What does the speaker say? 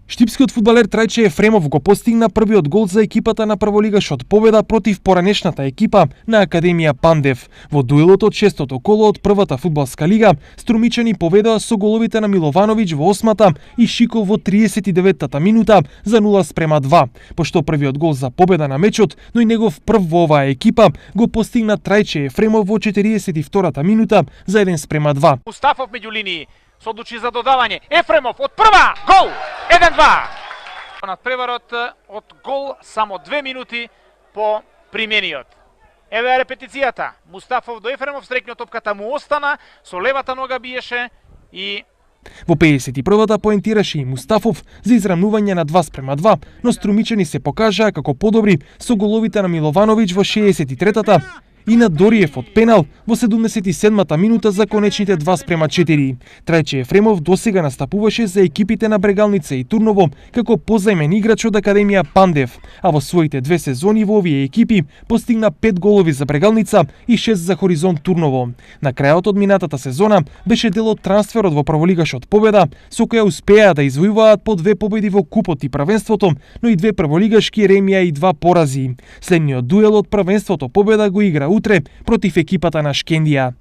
Штипскиот фудбалер Трајче Ефремов го постигна првиот гол за екипата на прволигашот победа против поранешната екипа на Академија Пандев. Во дуелот од шестото коло од првата фудбалска лига, струмичани поведоа со головите на Миловановиќ во 8-та и Шиков во 39-та минута за 0:2. Пошто првиот гол за победа на мечот, но и негов прв во оваа екипа, го постигна Трајче Ефремов во 42-та минута за 1:2. Мустафов меѓу линии се одлучи за додавање. Ефремов од прва гол 1:2. Над преварот од гол само 2 минути по примениот. Еве е репетицијата. Мустафов до Ефремов, стрекно топката му остана, со левата нога биеше и во 51-та поентираше и Мустафов за израмнување на 2:2, но струмичани се покажаа како подобри со головите на Миловановиќ во 63-та и на Дориев од пенал во 77-та минута за конечните 2:4. Трајче Ефремов досега настапуваше за екипите на Брегалница и Турново како позајмен играч од Академија Пандев, а во своите 2 сезони во овие екипи постигна 5 голови за Брегалница и 6 за Хоризонт Турново. На крајот од минатата сезона беше дел од трансферот во прволигашот победа, со која успеа да извојуваат по 2 победи во купот и првенството, но и 2 прволигашки ремија и 2 порази. Следниот дуел од првенството победа го игра утре против екипата на Шкендија.